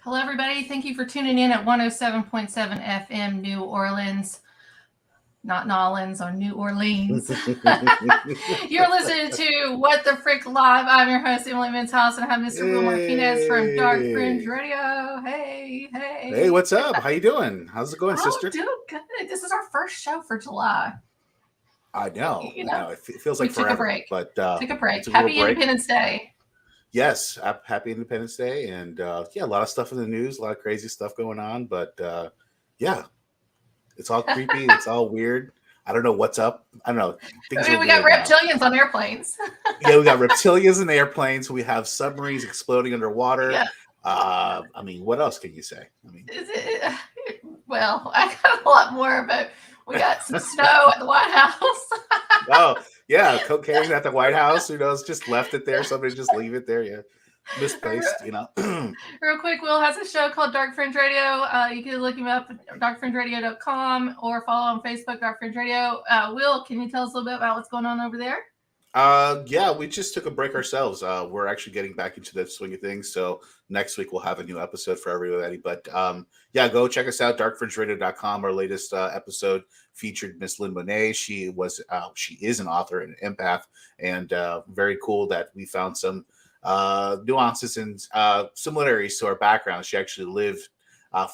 Hello, everybody. Thank you for tuning in at 107.7 FM New Orleans. Not Nolans, or New Orleans. You're listening to What the Frick Live. I'm your host, Emily Menshouse, and I have Mr. Will Martinez from Dark Fringe Radio. Hey. Hey, what's up? How you doing? How's it going, sister? Doing good. This is our first show for July. I know. It feels like forever. Took a break. But took a break. Happy Independence Day. Yes, happy Independence Day, and a lot of stuff in the news, a lot of crazy stuff going on, but it's all creepy, it's all weird. I don't know what's up. I don't know. We got reptilians on airplanes. Yeah, we got reptilians in airplanes. We have submarines exploding underwater. Yeah. What else can you say? Well, I got a lot more, but we got some snow at the White House. Oh, yeah, cocaine at the White House. Just left it there. Somebody just leave it there. Yeah, misplaced. Real quick, Will has a show called Dark Fringe Radio. You can look him up at darkfringeradio.com or follow on Facebook, Dark Fringe Radio. Will, can you tell us a little bit about what's going on over there? We just took a break ourselves. We're actually getting back into the swing of things. So next week we'll have a new episode for everybody. But go check us out, darkfringeradio.com. Our latest episode featured Miss Lynn Monet. She is an author and an empath, and very cool that we found some nuances and similarities to our background. She actually lived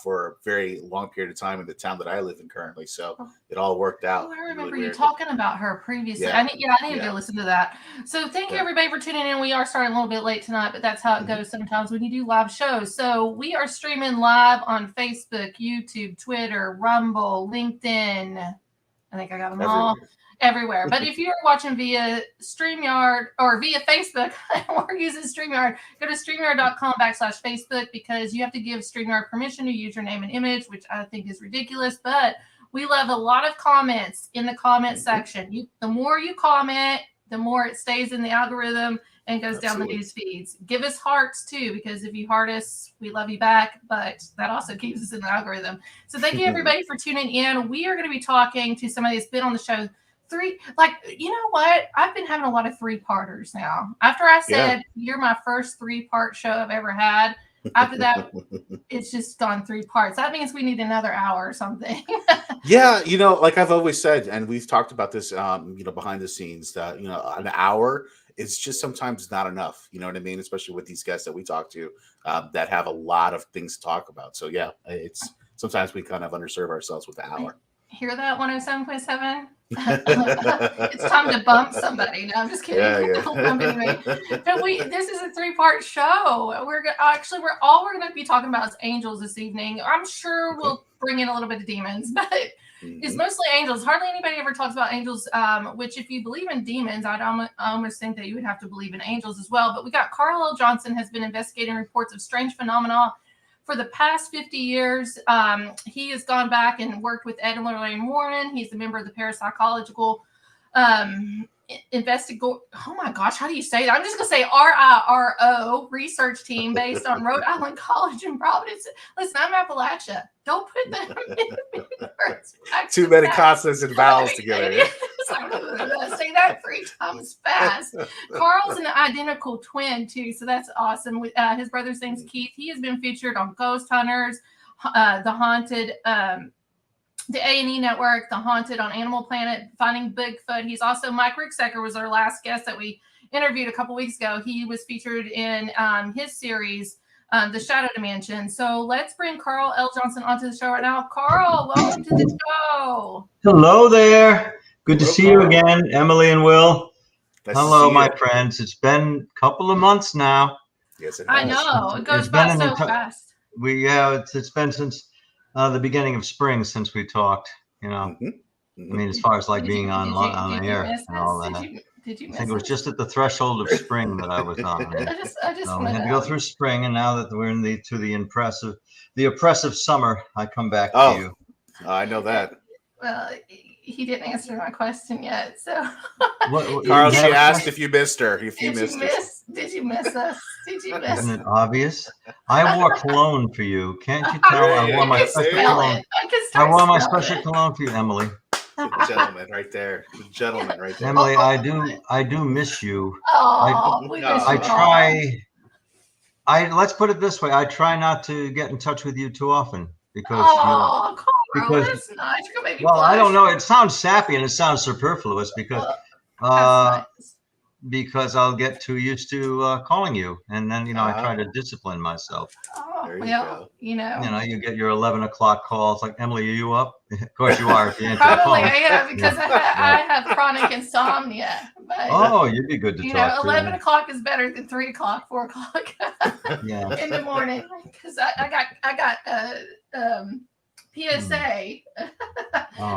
for a very long period of time in the town that I live in currently. So it all worked out. I remember you talking about her previously. Yeah. I need to go listen to that. So thank you everybody for tuning in. We are starting a little bit late tonight, but that's how it goes sometimes when you do live shows. So we are streaming live on Facebook, YouTube, Twitter, Rumble, LinkedIn. I think I got them all. Everywhere. But if you're watching via StreamYard or via Facebook, we're using StreamYard, go to StreamYard.com/Facebook because you have to give StreamYard permission to use your name and image, which I think is ridiculous. But we love a lot of comments in the comment section. The more you comment, the more it stays in the algorithm and goes down the news feeds. Give us hearts too, because if you heart us, we love you back, but that also keeps us in the algorithm. So thank you everybody for tuning in. We are going to be talking to somebody that's been on the show. You know what? I've been having a lot of 3-parters now. After I said you're my first 3-part show I've ever had, after that, it's just gone 3 parts. That means we need another hour or something. Yeah, like I've always said, and we've talked about this, behind the scenes, that an hour is just sometimes not enough. You know what I mean? Especially with these guests that we talk to that have a lot of things to talk about. So yeah, it's sometimes we kind of underserve ourselves with the hour. Hear that, 107.7? It's time to bump somebody. No, I'm just kidding. Don't bump anybody. But this is a 3-part show. We're going to be talking about is angels this evening. I'm sure we'll bring in a little bit of demons, but it's mostly angels. Hardly anybody ever talks about angels, which if you believe in demons, I almost think that you would have to believe in angels as well. But we got Carl L. Johnson has been investigating reports of strange phenomena for the past 50 years. He has gone back and worked with Ed and Lorraine Warren. He's a member of the Parapsychological Oh my gosh, how do you say that? I'm just going to say R.I.R.O. research team based on Rhode Island College in Providence. Listen, I'm Appalachia. Don't put them in words. Too many consonants and vowels together. Say that 3 times fast. Carl's an identical twin, too, so that's awesome. His brother's name's Keith. He has been featured on Ghost Hunters, The Haunted, the A&E Network, The Haunted on Animal Planet, Finding Bigfoot. He's also, Mike Ricksecker was our last guest that we interviewed a couple weeks ago. He was featured in his series, The Shadow Dimension. So let's bring Carl L. Johnson onto the show right now. Carl, welcome to the show. Hello there. Good to see you again, Emily and Will. Hello, my friends. It's been a couple of months now. Yes, it has. I know. It goes by so fast. It's been since the beginning of spring since we talked, I mean, as far as being on air and all that. Did you miss I think it was just at the threshold of spring that I was on. I just so we had to go through spring, and now that we're in the oppressive summer, I come back to you. I know that. Well, he didn't answer my question yet, so. Carl, she asked if you missed her. Did you miss us? Did you miss? Isn't it obvious? I wore cologne for you. Can't you tell? I wore my special cologne. I wore my special cologne for you, Emily. The gentleman right there. Emily, I do miss you. Oh, let's put it this way. I try not to get in touch with you too often because Carl, that's nice. You're gonna make me well, blush. I don't know. It sounds sappy and it sounds superfluous because nice. because I'll get too used to calling you, and then I try to discipline myself. You get your 11 o'clock call. It's like, Emily, are you up? Of course you are. If you answer Probably, the phone. yeah, because I have chronic insomnia. But, you'd be good to talk to. 11 o'clock is better than 3 o'clock, 4 o'clock in the morning. Because I got PSA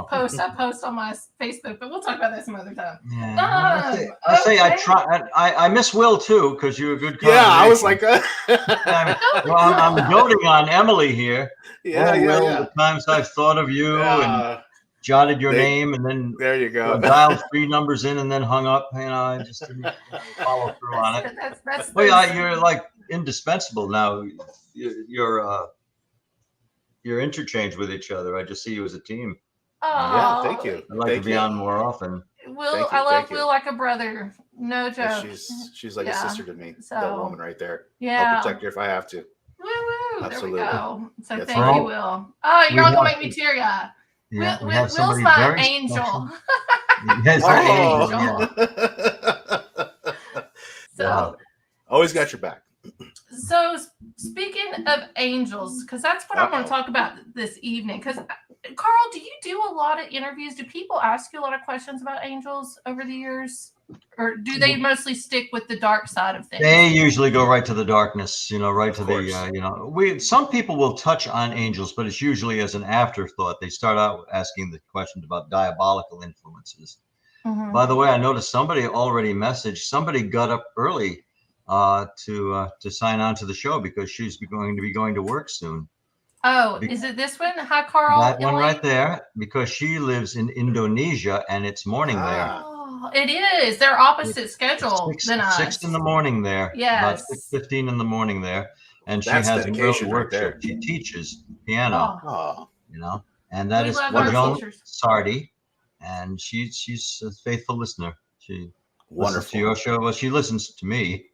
post I post on my Facebook, but we'll talk about that some other time. Yeah, I say I try. I miss Will too because you're a good. Yeah, I was like, I'm doting on Emily here. Will, the times I've thought of you and jotted your name and then there you go. Dialed 3 numbers in and then hung up. I just didn't follow through on it. You're like indispensable now. You're interchange with each other. I just see you as a team. Yeah, thank you. I'd like to be on more often. Will, I love Will like a brother. No joke. She's like a sister to me. So, that woman right there. Yeah. I'll protect her if I have to. Woo! Absolutely. There we go. So thank you, Will. Oh, you're all gonna make me teary-eyed. Yeah, Will's my angel. Yes, angel. So always got your back. So speaking of angels, because that's what I want to talk about this evening. Because Carl, do you do a lot of interviews? Do people ask you a lot of questions about angels over the years? Or do they mostly stick with the dark side of things? They usually go right to the darkness, right to the, some people will touch on angels, but it's usually as an afterthought. They start out asking the questions about diabolical influences. Mm-hmm. By the way, I noticed somebody already messaged, somebody got up early to sign on to the show because she's going to be going to work soon. Oh, is it this one? Hi, Carl. That one right there, because she lives in Indonesia and it's morning there. It is. They're opposite schedule than us. 6 in the morning there. Yes. About 6:15 in the morning there. And she That's has a early right there. She teaches piano. And that is Joan Sardi. And she's a faithful listener. She listens to your show. Well, she listens to me,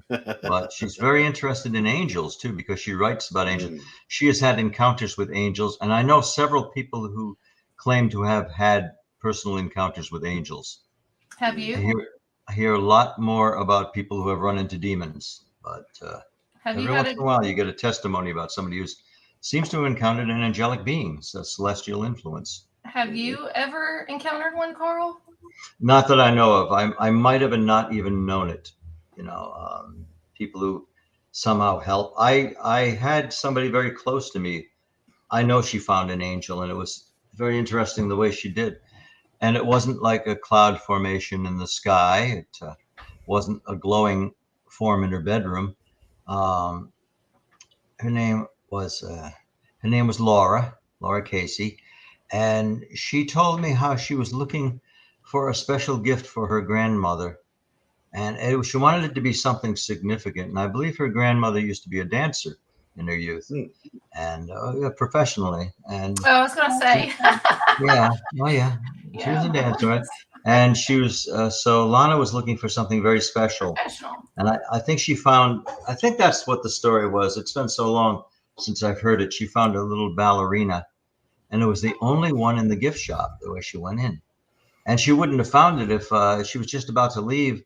but she's very interested in angels too, because she writes about angels. She has had encounters with angels, and I know several people who claim to have had personal encounters with angels. Have you? I hear a lot more about people who have run into demons, but every once in a while you get a testimony about somebody who seems to have encountered an angelic being, a celestial influence. Have you ever encountered one, Carl? Not that I know of. I might have not even known it. People who somehow help. I had somebody very close to me. I know she found an angel, and it was very interesting the way she did. And it wasn't like a cloud formation in the sky. It wasn't a glowing form in her bedroom. Her name was Laura Casey. And she told me how she was looking for a special gift for her grandmother. And she wanted it to be something significant. And I believe her grandmother used to be a dancer in her youth, and professionally. And I was going to say. She was a dancer, right? And she was, so Lana was looking for something very special. And I think I think that's what the story was. It's been so long since I've heard it. She found a little ballerina, and it was the only one in the gift shop the way she went in. And she wouldn't have found it if she was just about to leave.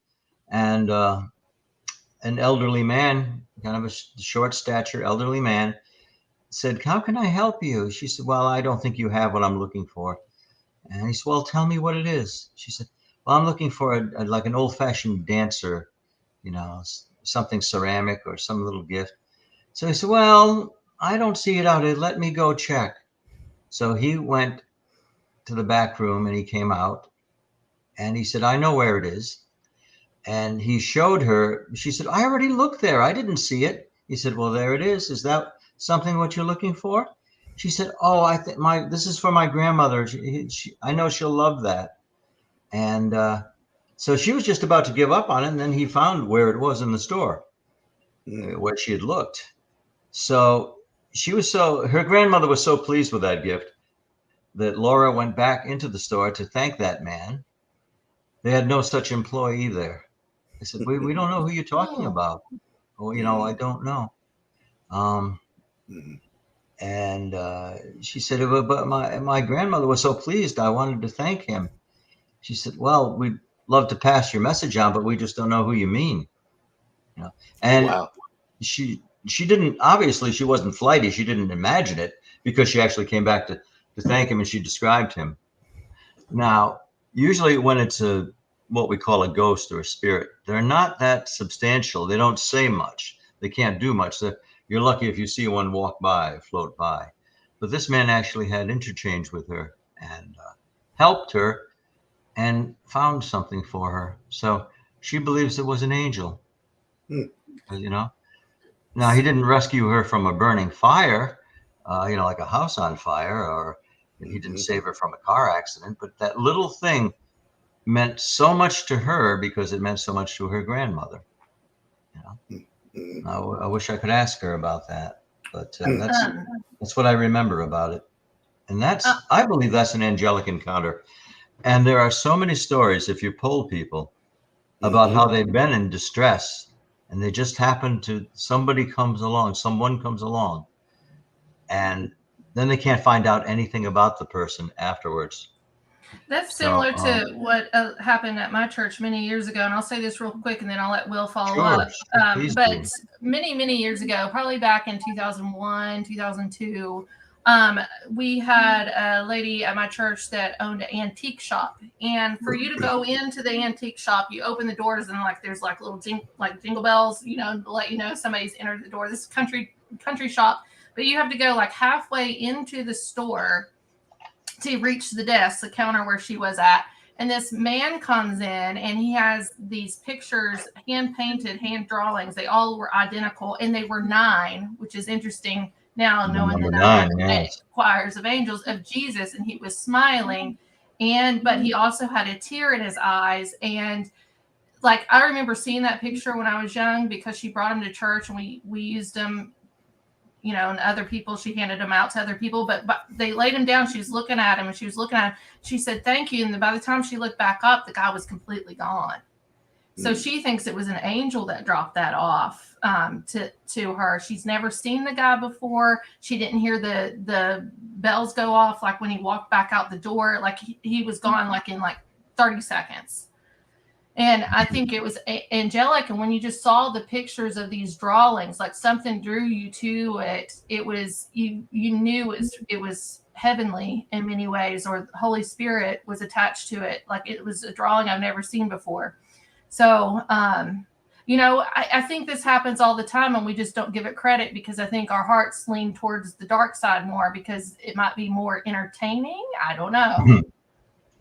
And an elderly man, kind of a short stature elderly man, said, "How can I help you?" She said, "Well, I don't think you have what I'm looking for." And he said, "Well, tell me what it is." She said, "Well, I'm looking for like an old-fashioned dancer, something ceramic or some little gift." So he said, "Well, I don't see it out here. Let me go check." So he went to the back room and he came out and he said, "I know where it is." And he showed her. She said, "I already looked there. I didn't see it." He said, "Well, there it is. Is that something what you're looking for?" She said, "Oh, I think this is for my grandmother. I know she'll love that." And so she was just about to give up on it. And then he found where it was in the store, where she had looked. So her grandmother was so pleased with that gift that Laura went back into the store to thank that man. They had no such employee there. They said, we don't know who you're talking about. well, you know, I don't know. Mm-hmm. And she said, but my grandmother was so pleased. I wanted to thank him. She said, well, we'd love to pass your message on, but we just don't know who you mean. You know, and wow. she didn't, obviously she wasn't flighty. She didn't imagine it, because she actually came back to thank him, and she described him. Now, usually when it's what we call a ghost or a spirit, they're not that substantial. They don't say much. They can't do much. You're lucky if you see one walk by, float by. But this man actually had interchange with her and helped her and found something for her. So she believes it was an angel. You know, now he didn't rescue her from a burning fire, you know, like a house on fire, or he didn't save her from a car accident. But that little thing meant so much to her because it meant so much to her grandmother. You know, I wish I could ask her about that, but that's what I remember about it. And I believe that's an angelic encounter. And there are so many stories, if you poll people, about how they've been in distress, and they just happen to, someone comes along, and then they can't find out anything about the person afterwards. That's similar to what happened at my church many years ago. And I'll say this real quick, and then I'll let Will follow up. But many years ago, probably back in 2001, 2002, we had a lady at my church that owned an antique shop. And for you to go into the antique shop, you open the doors, and there's little jingle bells, you know, to let you know somebody's entered the door. This country shop, but you have to go halfway into the store to reach the desk, the counter where she was at. And this man comes in, and he has these pictures, hand painted, hand drawings. They all were identical, and they were 9, which is interesting now, knowing the 9 choirs of angels of Jesus. And he was smiling, but he also had a tear in his eyes. And I remember seeing that picture when I was young, because she brought him to church, and we used them, you know, and other people, she handed them out to other people, but they laid him down. She was looking at him, and she was looking at him. She said, thank you. And by the time she looked back up, the guy was completely gone. So she thinks it was an angel that dropped that off to her. She's never seen the guy before. She didn't hear the bells go off, when he walked back out the door, he was gone, in 30 seconds. And I think it was angelic. And when you just saw the pictures of these drawings, something drew you to it. It was, you knew it was heavenly in many ways, or the Holy Spirit was attached to it. It was a drawing I've never seen before. So, you know, I think this happens all the time, and we just don't give it credit, because I think our hearts lean towards the dark side more, because it might be more entertaining. I don't know.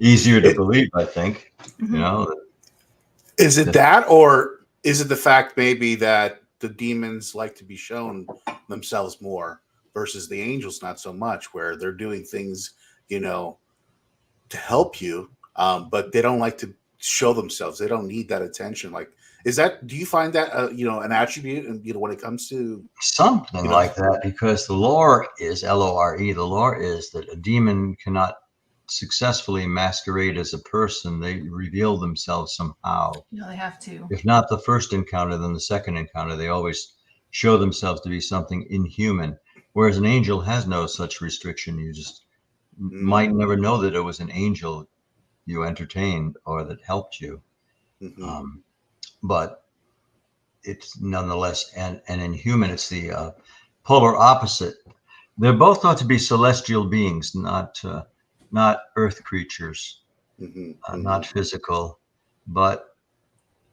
Easier to believe, I think, you know. Is it that, or is it the fact maybe that the demons like to be shown themselves more versus the angels not so much, where they're doing things, you know, to help you, but they don't like to show themselves. They don't need that attention. Do you find that, you know, an attribute, you know, when it comes to something like that? Because the lore is L-O-R-E. The lore is that a demon cannot successfully masquerade as a person. They reveal themselves somehow. Yeah, they have to. If not the first encounter, then the second encounter. They always show themselves to be something inhuman, whereas an angel has no such restriction. You just might never know that it was an angel you entertained or that helped you. But it's nonetheless an inhuman. It's the polar opposite. They're both thought to be celestial beings, not earth creatures, not physical. But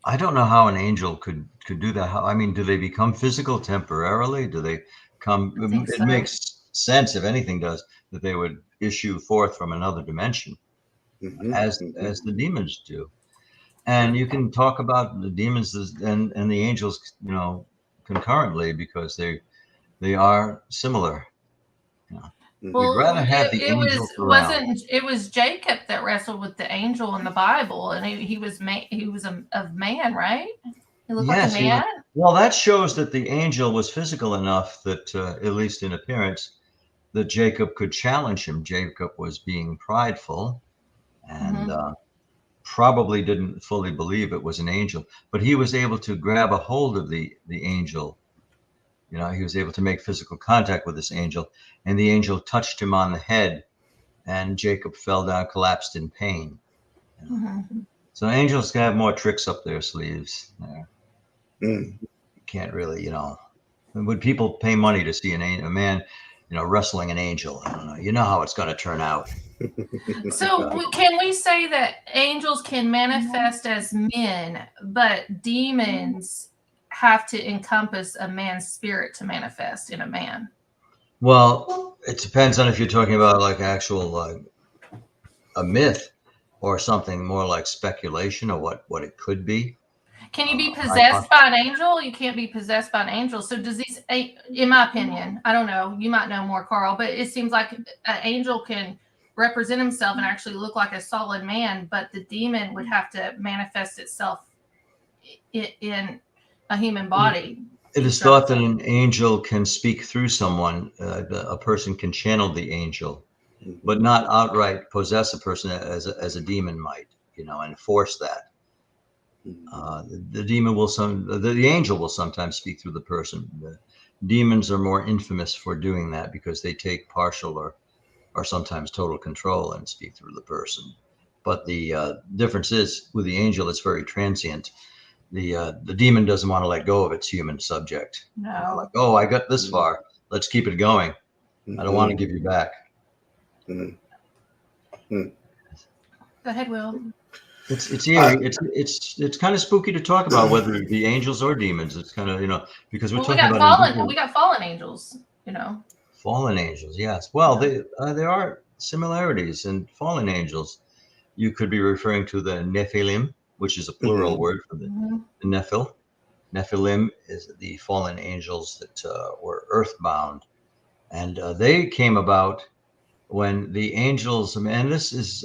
I don't know how an angel could do that. I mean, do they become physical temporarily? Do they come? It makes sense, if anything does, that they would issue forth from another dimension, as the demons do. And you can talk about the demons and the angels, you know, concurrently, because they are similar. You know. Well, we'd rather have the angel around. It was Jacob that wrestled with the angel in the Bible, and he was a man, right? He looked like a man. Well, that shows that the angel was physical enough that, at least in appearance, that Jacob could challenge him. Jacob was being prideful, and probably didn't fully believe it was an angel, but he was able to grab a hold of the angel. You know, he was able to make physical contact with this angel, and the angel touched him on the head, and Jacob fell down, collapsed in pain. You know? Mm-hmm. So angels can have more tricks up their sleeves. Mm. You can't really, you know. Would people pay money to see a man, you know, wrestling an angel? I don't know. You know how it's going to turn out. So can we say that angels can manifest as men, but demons have to encompass a man's spirit to manifest in a man? Well, it depends on if you're talking about like actual a myth or something more like speculation or what it could be. Can you be possessed by an angel? You can't be possessed by an angel. So does these, in my opinion, I don't know, you might know more, Carl, but it seems like an angel can represent himself and actually look like a solid man, but the demon would have to manifest itself in a human body. It is thought that an angel can speak through someone. A person can channel the angel, but not outright possess a person as a demon might, you know, and force that. The demon will the angel will sometimes speak through the person. The demons are more infamous for doing that because they take partial or sometimes total control and speak through the person. But the difference is with the angel, it's very transient. The demon doesn't want to let go of its human subject. No. Like, oh, I got this far. Let's keep it going. I don't want to give you back. Go ahead, Will. It's eerie. It's kind of spooky to talk about whether it be angels or demons. It's kind of, you know, because we're talking about we got fallen angels, you know. Fallen angels, yes. Well, there are similarities in fallen angels. You could be referring to the Nephilim, which is a plural word for the Nephil. Nephilim is the fallen angels that were earthbound, and they came about when the angels, and this is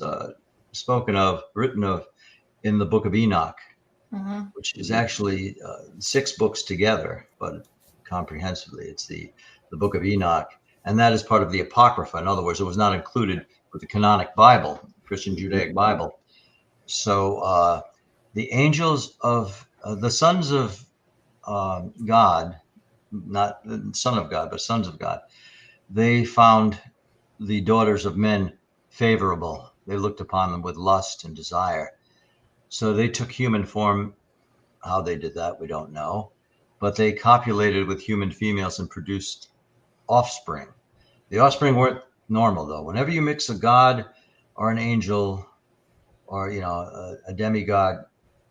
written of in the book of Enoch, which is actually 6 books together, but comprehensively, it's the book of Enoch, and that is part of the Apocrypha. In other words, it was not included with the canonic Bible, Christian Judaic Bible. So the angels of the sons of God, not the son of God, but sons of God, they found the daughters of men favorable. They looked upon them with lust and desire. So they took human form. How they did that, we don't know. But they copulated with human females and produced offspring. The offspring weren't normal, though. Whenever you mix a god or an angel or, you know, a demigod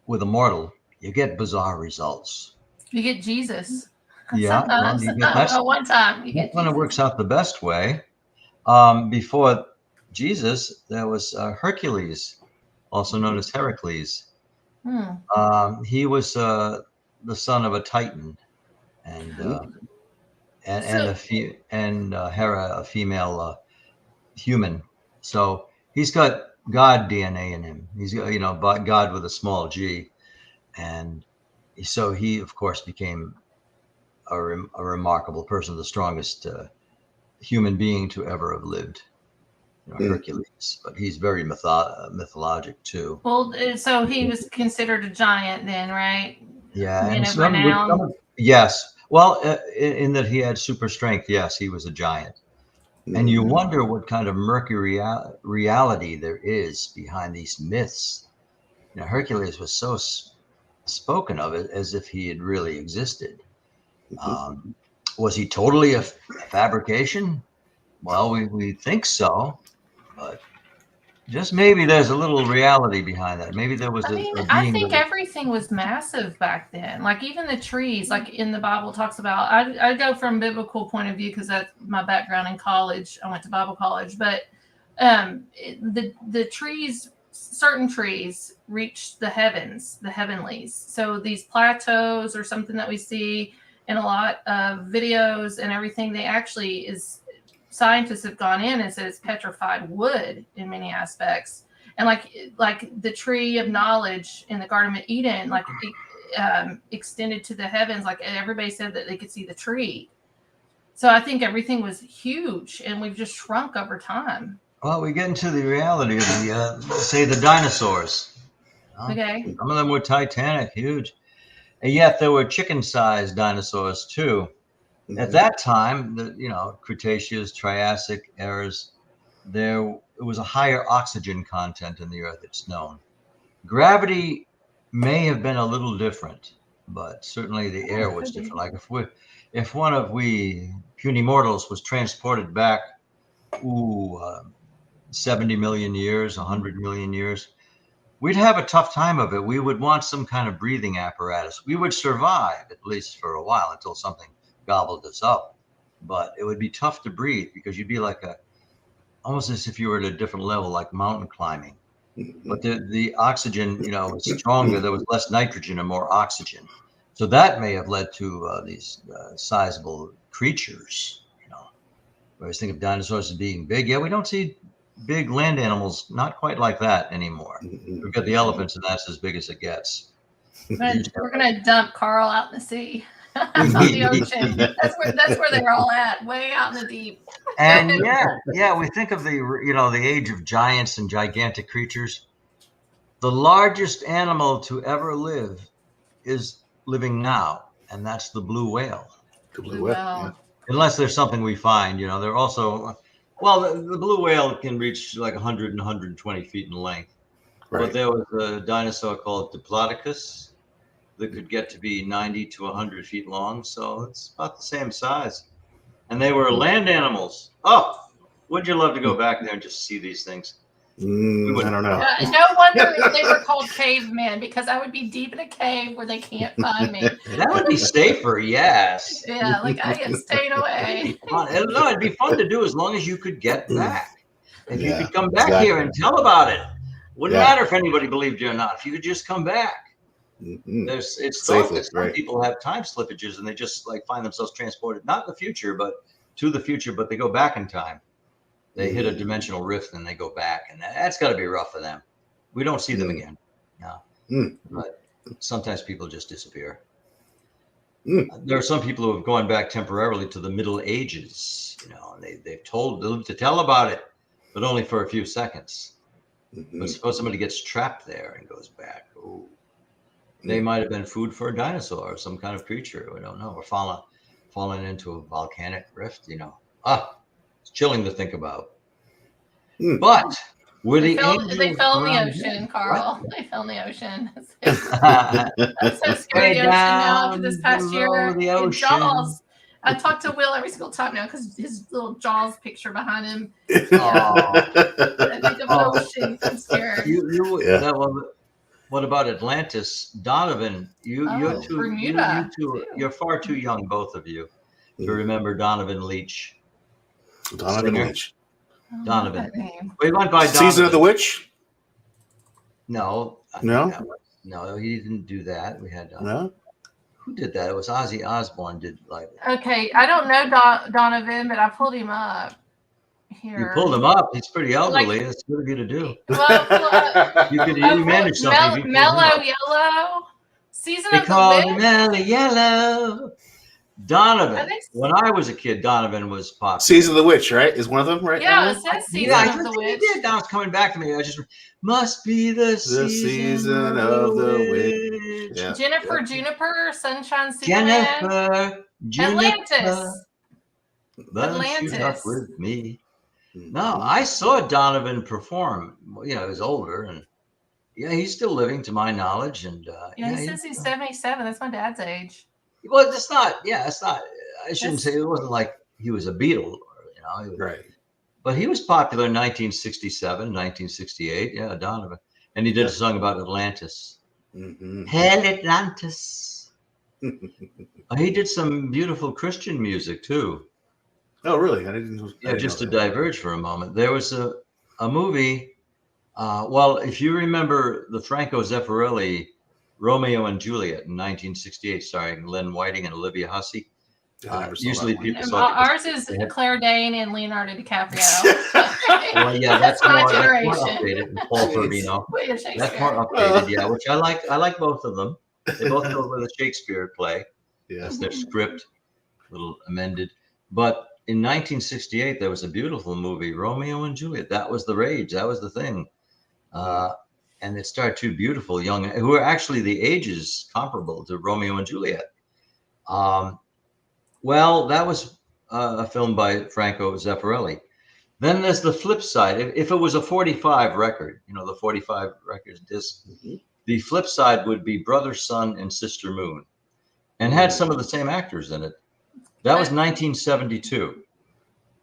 with a mortal, you get bizarre results. You get Jesus. Yeah. Sometimes. One time. You get when Jesus. It works out the best way. Before Jesus, there was Hercules, also known as Heracles. He was the son of a Titan, and Hera, a female human. So he's got God DNA in him. He's got, you know, God with a small g, and so he, of course, became a remarkable person, the strongest human being to ever have lived. Hercules, but he's very mythologic too. Well, so he was considered a giant then, right? Yeah, yes. Well, in that he had super strength, yes, he was a giant. And you wonder what kind of murky reality there is behind these myths. You know, Hercules was so spoken of it as if he had really existed. Was he totally a fabrication? Well, we think so. But just maybe there's a little reality behind that. Maybe there was I think everything was massive back then. Like even the trees, like in the Bible talks about, I go from biblical point of view because that's my background in college. I went to Bible college, but the trees, certain trees reach the heavens, the heavenlies. So these plateaus or something that we see in a lot of videos and everything, they actually scientists have gone in and said it's petrified wood in many aspects. And like the tree of knowledge in the Garden of Eden, like extended to the heavens, like everybody said that they could see the tree. So I think everything was huge and we've just shrunk over time. Well, we get into the reality of the dinosaurs. Okay. Some of them were titanic, huge. And yet there were chicken-sized dinosaurs too. At that time, the Cretaceous, Triassic eras, there was a higher oxygen content in the earth, it's known. Gravity may have been a little different, but certainly the air was different. Like if one of we puny mortals was transported back 70 million years, 100 million years, we'd have a tough time of it. We would want some kind of breathing apparatus. We would survive, at least for a while, until something gobbled us up. But it would be tough to breathe because you'd be like almost as if you were at a different level, like mountain climbing. But the oxygen, was stronger. There was less nitrogen and more oxygen. So that may have led to these sizable creatures. We always think of dinosaurs as being big. Yeah, we don't see big land animals, not quite like that anymore. We've got the elephants, and that's as big as it gets. We're gonna dump Carl out in the sea. In the ocean. That's where they're all at, way out in the deep. And we think of the age of giants and gigantic creatures. The largest animal to ever live is living now, and that's the blue whale. The blue whale. Yeah. Unless there's something we find, they're also, the blue whale can reach like 100 and 120 feet in length. Right. But there was a dinosaur called Diplodocus that could get to be 90 to 100 feet long. So it's about the same size. And they were land animals. Oh, would you love to go back there and just see these things? I don't know. No wonder they were called cavemen, because I would be deep in a cave where they can't find me. That would be safer, yes. Yeah, like I get stayed away. No, it'd be fun to do as long as you could get back. If you could come back here and tell about it. Wouldn't matter if anybody believed you or not. If you could just come back. It's thought that some people have time slippages and they just find themselves transported, not in the future, but to the future, but they go back in time. They hit a dimensional rift and they go back, and that's got to be rough for them. We don't see them again. No. But sometimes people just disappear. There are some people who have gone back temporarily to the Middle Ages, and they've told them to tell about it, but only for a few seconds. But suppose somebody gets trapped there and goes back. They might have been food for a dinosaur or some kind of creature. We don't know. Or fallen into a volcanic rift. It's chilling to think about. But were they fell in the ocean, Carl. What? They fell in the ocean. I'm so scared of the ocean now after this past year. Jaws. I talk to Will every single time now because his little Jaws picture behind him. I think of the ocean. I'm scared. What about Atlantis? Donovan, you're far too young, both of you, to remember Donovan Leitch. Donovan Leitch. Donovan. We went by Donovan. Season of the Witch? No. No, he didn't do that. We had no. Who did that? It was Ozzy Osbourne did Okay, I don't know Donovan, but I pulled him up. Here. You pulled him up. He's pretty elderly. That's good of you to do. You manage something. Mellow Yellow. Season of the Witch. Mellow Yellow. Donovan. When I was a kid, Donovan was popular. Season of the Witch, right? Is one of them, right? Yeah, it says Season of the Witch. He did. Now it's coming back to me. I just must be the season of the witch. Yeah. Jennifer Juniper, Sunshine Superman. Atlantis. Atlantis. With me. No, I saw Donovan perform. He was older, and he's still living, to my knowledge. And he says he's 77. That's my dad's age. Well, it's not. Yeah, it's not. I shouldn't say it wasn't like he was a Beatle, right? But he was popular in 1967, 1968. Yeah, Donovan, and he did a song about Atlantis. Hell, Atlantis. He did some beautiful Christian music too. Oh, really? I didn't. Just to diverge for a moment, there was a movie. If you remember the Franco Zeffirelli Romeo and Juliet in 1968, starring Len Whiting and Olivia Hussey. Usually people saw ours is Claire Danes and Leonardo DiCaprio. That's more updated. And Paul Sorvino. That's more updated, which I like. I like both of them. They both go with a Shakespeare play. That's their script, a little amended. But in 1968, there was a beautiful movie, Romeo and Juliet. That was the rage. That was the thing. and it starred two beautiful young, who are actually the ages comparable to Romeo and Juliet. Well, that was a film by Franco Zeffirelli. Then there's the flip side. If it was a 45 record, the 45 records disc, the flip side would be Brother Sun and Sister Moon, and had some of the same actors in it. That was 1972.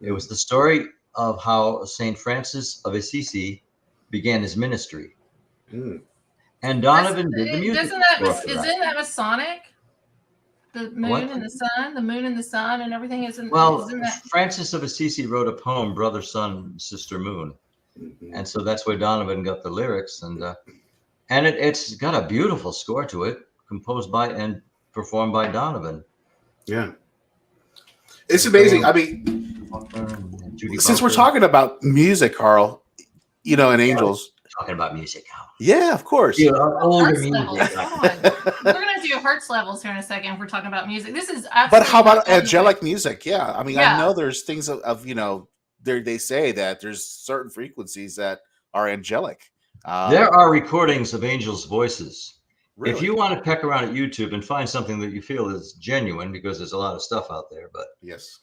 It was the story of how St. Francis of Assisi began his ministry. And Donovan did the music. Isn't that Masonic? The moon and the sun, and everything isn't. Francis of Assisi wrote a poem, Brother Sun, Sister Moon, and so that's where Donovan got the lyrics, and it's got a beautiful score to it, composed by and performed by Donovan. Yeah, it's amazing. I mean, since we're talking about music, Carl, and angels. Talking about music. Yeah, of course. Hertz levels. We're going to do Hertz levels here in a second if we're talking about music. This is But how about angelic music? Yeah. I mean, I know there's things of they say that there's certain frequencies that are angelic. There are recordings of angels' voices. Really? If you want to peck around at YouTube and find something that you feel is genuine, because there's a lot of stuff out there, but yes,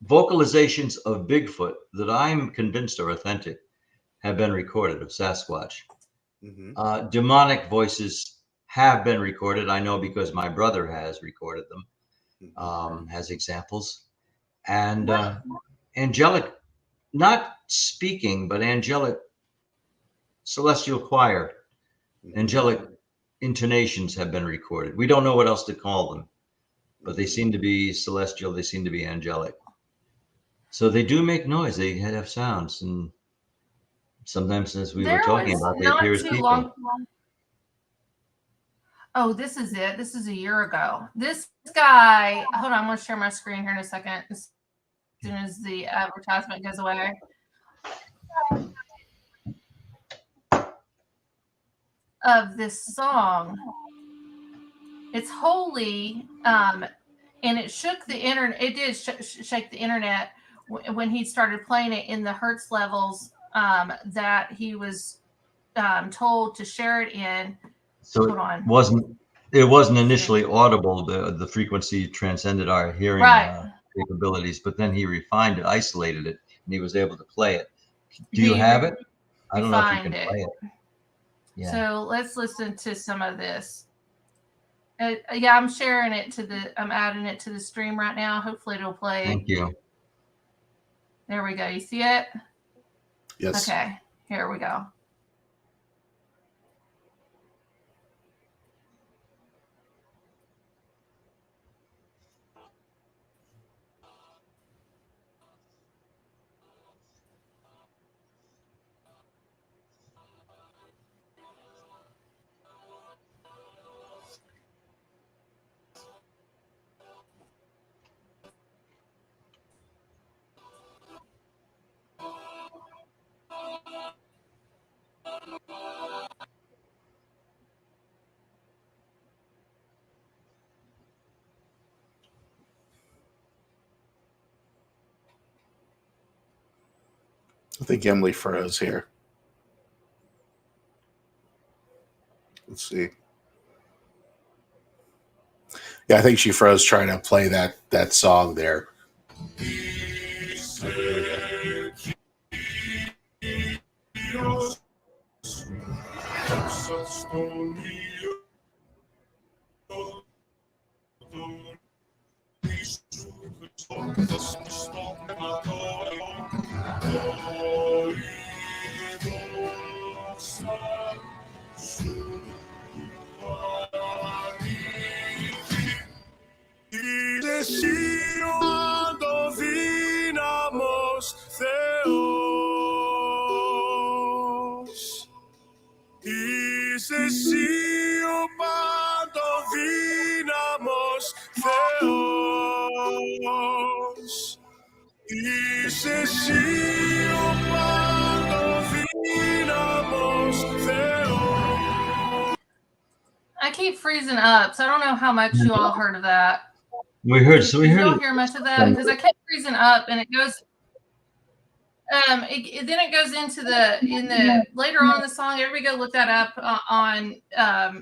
vocalizations of Bigfoot that I'm convinced are authentic have been recorded, of Sasquatch. Demonic voices have been recorded. I know because my brother has recorded them, has examples. And angelic, not speaking, but angelic celestial choir, angelic intonations have been recorded. We don't know what else to call them, but they seem to be celestial. They seem to be angelic. So they do make noise. They have sounds, and sometimes, as we were talking about, they appear as people. Oh, this is it. This is a year ago. This guy, hold on, I'm going to share my screen here in a second. As soon as the advertisement goes away. Of this song. It's holy, and it shook the internet. It did shake the internet when he started playing it in the Hertz levels that he was told to share it in. So it wasn't initially audible. The frequency transcended our hearing capabilities, but then he refined it, isolated it, and he was able to play it. Do you have it? I don't know if you can play it. Yeah. So let's listen to some of this. Yeah, I'm sharing it I'm adding it to the stream right now. Hopefully it'll play. Thank you. There we go. You see it? Yes. Okay, here we go. I think Emily froze here. Let's see. Yeah, I think she froze trying to play that song there. I keep freezing up, so I don't know how much you all heard of that. We heard. You don't hear much of that because I kept freezing up, and it goes. Then it goes into later on in the song. Everybody go look that up on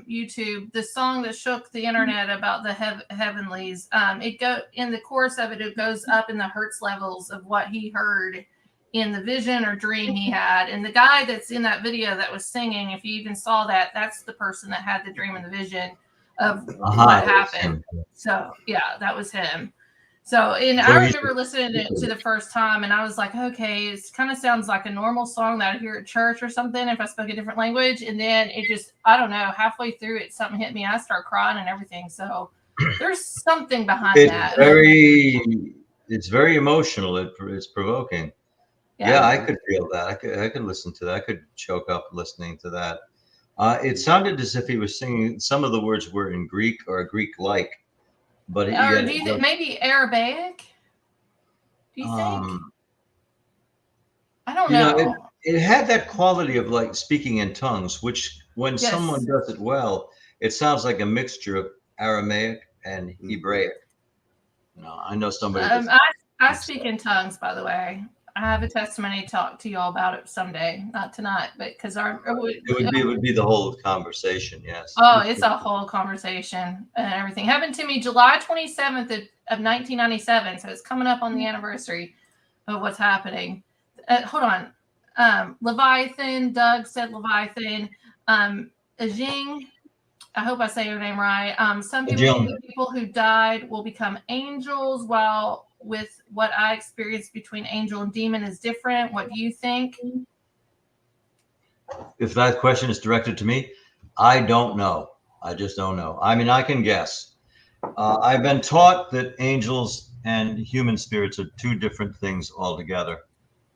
YouTube. The song that shook the internet about the heavenlies. In the chorus of it. It goes up in the hertz levels of what he heard in the vision or dream he had. And the guy that's in that video that was singing, if you even saw that, that's the person that had the dream and the vision of what happened. So yeah, that was him. So, and I remember listening to the first time, and I was like, okay, it kind of sounds like a normal song that I hear at church or something if I spoke a different language. And then it just, I don't know, halfway through it, something hit me. I start crying and everything. So there's something behind that. It's very emotional. It's provoking. Yeah, I could feel that. I could listen to that. I could choke up listening to that. It sounded as if he was singing. Some of the words were in Greek or Greek-like. But maybe Arabic? Do you think? I don't know. It had that quality of like speaking in tongues, which when someone does it well, it sounds like a mixture of Aramaic and Hebraic. I know somebody. I speak in tongues, by the way. I have a testimony to talk to y'all about it someday, not tonight, but because it would be the whole conversation. Yes. Oh, it's a whole conversation and everything. Happened to me July 27th of 1997. So it's coming up on the anniversary of what's happening. Hold on. Leviathan, Doug said Leviathan. Ajing, I hope I say your name right. Some people who died will become angels, while with what I experienced between angel and demon is different. What do you think? If that question is directed to me, I don't know. I just don't know. I mean, I can guess. I've been taught that angels and human spirits are two different things altogether.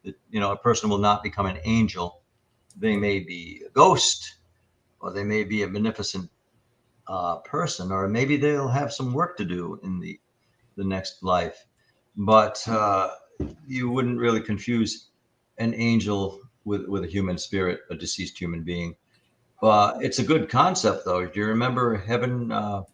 That, a person will not become an angel. They may be a ghost, or they may be a beneficent person, or maybe they'll have some work to do in the next life. But you wouldn't really confuse an angel with a human spirit, a deceased human being. It's a good concept, though. Do you remember Heaven? What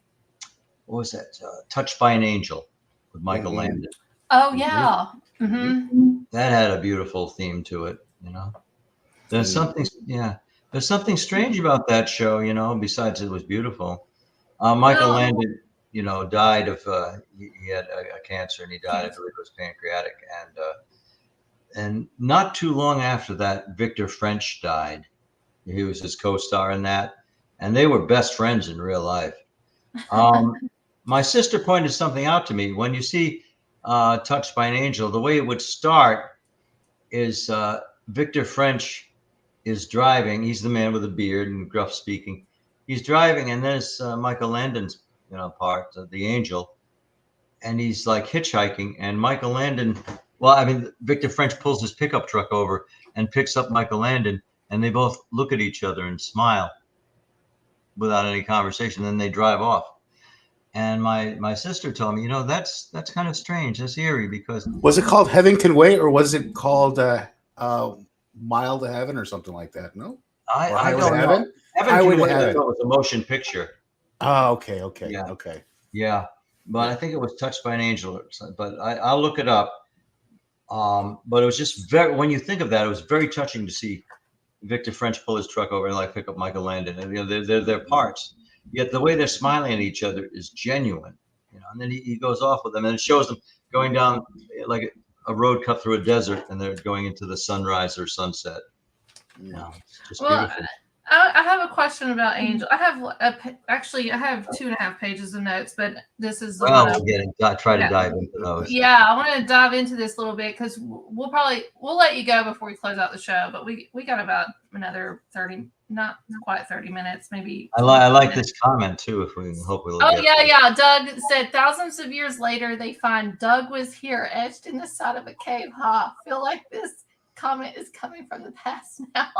was that? Touched by an Angel with Michael Landon. Oh, yeah. Mm-hmm. That had a beautiful theme to it. There's something. Yeah, there's something strange about that show. Besides it was beautiful. Michael Landon. Died of he had a cancer, and he died. I believe it was pancreatic, and not too long after that, Victor French died. He was his co-star in that, and they were best friends in real life. My sister pointed something out to me. When you see Touched by an Angel, the way it would start is Victor French is driving. He's the man with the beard and gruff speaking. He's driving, and there's Michael Landon's part of the angel, and he's like hitchhiking, and Michael Landon, Victor French pulls his pickup truck over and picks up Michael Landon, and they both look at each other and smile without any conversation. Then they drive off. And my sister told me, that's kind of strange. That's eerie, because was it called Heaven Can Wait, or was it called Mile to Heaven or something like that? No, I don't know. Heaven Can Wait, I thought it was a motion picture. Oh, okay. Yeah. Okay. Yeah, but I think it was Touched by an Angel. But I'll look it up. But it was just when you think of that, it was very touching to see Victor French pull his truck over and like pick up Michael Landon, and they're parts. Yet the way they're smiling at each other is genuine. And then he goes off with them, and it shows them going down like a road cut through a desert, and they're going into the sunrise or sunset. It's just beautiful. I have a question about Angel. I have I have 2.5 pages of notes, but this is try to dive into those. Yeah, I want to dive into this a little bit, because we'll let you go before we close out the show, but we got about another 30, not quite 30 minutes, maybe. I like this comment too. If we hopefully. Yeah. Doug said thousands of years later they find Doug was here etched in the side of a cave. I feel like this comment is coming from the past now.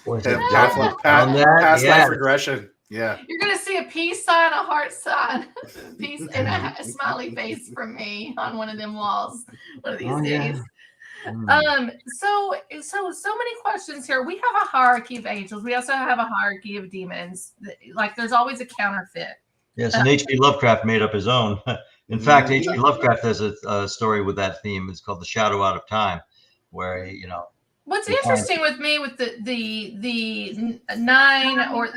Definitely past life regression. Yeah, you're gonna see a peace sign, a heart sign, peace, and a smiley face from me on one of them walls one of these days. So many questions here. We have a hierarchy of angels. We also have a hierarchy of demons. Like there's always a counterfeit. Yes, and H.P. Lovecraft made up his own In fact, H.P. Lovecraft has a story with that theme. It's called The Shadow Out of Time, where, you know. What's interesting with me with the 9 or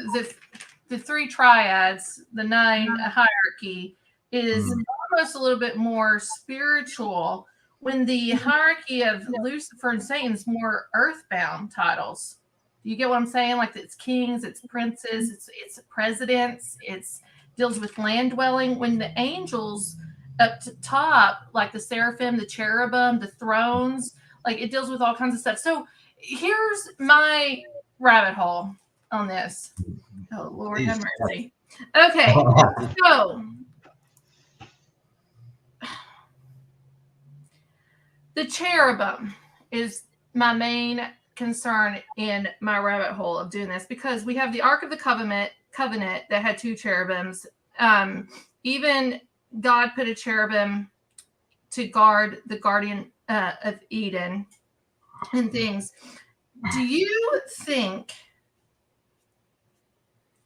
the 3 triads, the 9 hierarchy is almost a little bit more spiritual, when the hierarchy of Lucifer and Satan is more earthbound titles. Do you get what I'm saying? Like it's kings, it's princes, it's presidents, it's deals with land dwelling. When the angels up to top, like the seraphim, the cherubim, the thrones, like it deals with all kinds of stuff. So here's my rabbit hole on this. Oh, Lord have mercy. Okay, so the cherubim is my main concern in my rabbit hole of doing this, because we have the Ark of the Covenant that had 2 cherubims. Even God put a cherubim to guard the Garden of Eden and things. Do you think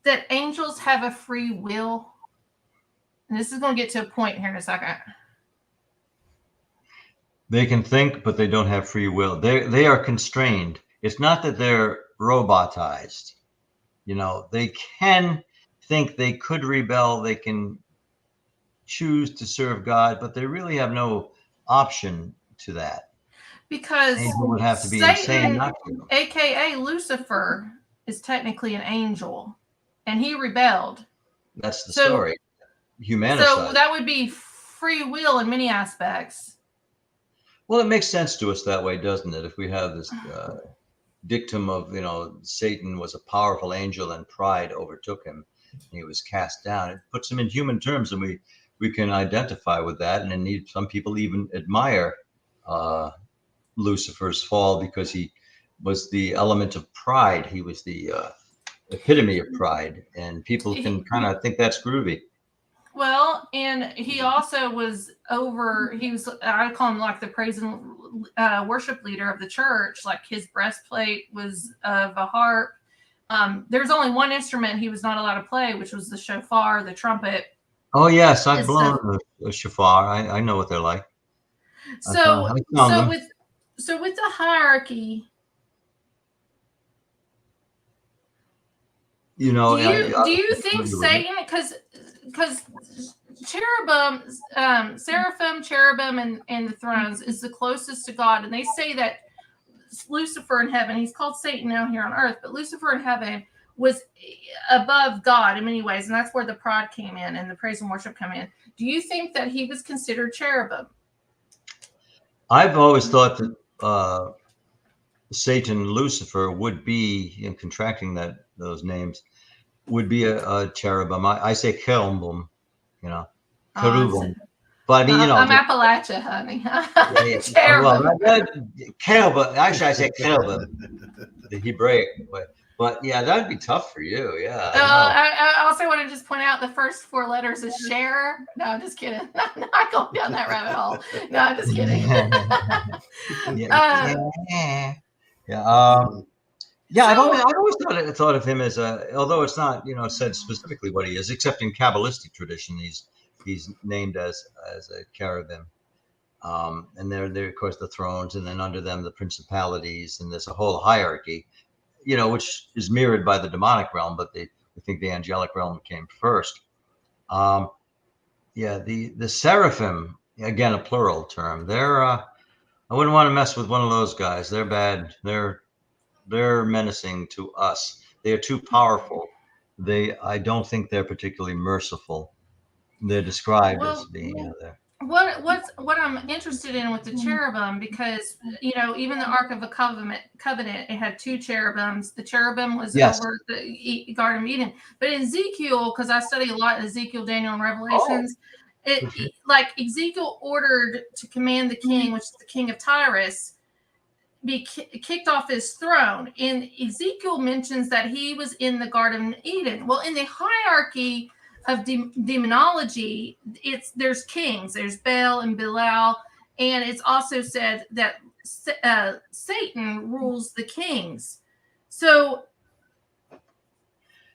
that angels have a free will? And this is going to get to a point here in a second. They can think, but they don't have free will. They are constrained. It's not that they're robotized. You know, they can think, they could rebel, they can choose to serve God, but they really have no option to that. Because angel would have to be Satan, insane not to. AKA Lucifer, is technically an angel, and he rebelled. That's the story. Humanicide. So that would be free will in many aspects. Well, it makes sense to us that way, doesn't it? If we have this dictum of, you know, Satan was a powerful angel and pride overtook him and he was cast down, it puts him in human terms, and we can identify with that. And indeed, some people even admire Lucifer's fall because he was the element of pride. He was the epitome of pride, and people can kind of think that's groovy. Well, and he also was I call him like the praise and worship leader of the church. Like his breastplate was of a harp. There's only one instrument he was not allowed to play, which was the shofar, the trumpet. Oh yes, I've blown a shofar. I know what they're like. So with the hierarchy, you know, do you think Satan, because cherubim, seraphim, cherubim, and the thrones is the closest to God, and they say that Lucifer in heaven, he's called Satan now here on earth, but Lucifer in heaven was above God in many ways, and that's where the pride came in and the praise and worship come in. Do you think that he was considered cherubim? I've always thought that Satan, Lucifer would be, in contracting those names, would be a cherubim. I say cherubim, you know, cherubim. But I mean, you know, I'm Appalachia, honey. Cherubim. Cherubim. Actually, I say cherubim, the Hebraic way. But yeah, that'd be tough for you. Yeah. I also want to just point out the first 4 letters is share. No, I'm just kidding. I'm not going down that rabbit hole. No, I'm just kidding. I've always thought of him as although it's not, you know, said specifically what he is, except in Kabbalistic tradition, he's named as a cherubim. And they're of course the thrones, and then under them the principalities, and there's a whole hierarchy, you know, which is mirrored by the demonic realm, but we think the angelic realm came first. The seraphim, again, a plural term. They're I wouldn't want to mess with one of those guys. They're bad. They're menacing to us. They are too powerful. I don't think they're particularly merciful. They're described as being there. What I'm interested in with the cherubim, because, you know, even the Ark of the Covenant, it had 2 cherubims. The cherubim was over the Garden of Eden. But in Ezekiel, because I study a lot in Ezekiel, Daniel, and Revelations, like Ezekiel ordered to command the king, which is the king of Tyrus, be kicked off his throne. And Ezekiel mentions that he was in the Garden of Eden. Well, in the hierarchy of demonology, there's kings, there's Baal and Belial, and it's also said that Satan rules the kings. So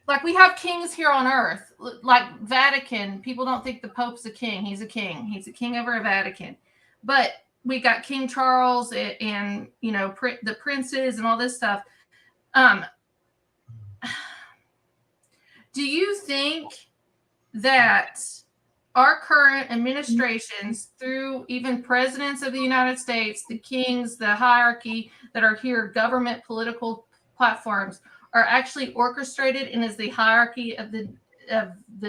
like we have kings here on earth, like Vatican. People don't think the Pope's a king. He's a king. He's a king over a Vatican. But we got King Charles and you know, the princes and all this stuff. Do you think that our current administrations, through even presidents of the United States, the kings, the hierarchy that are here, government, political platforms, are actually orchestrated and is the hierarchy of the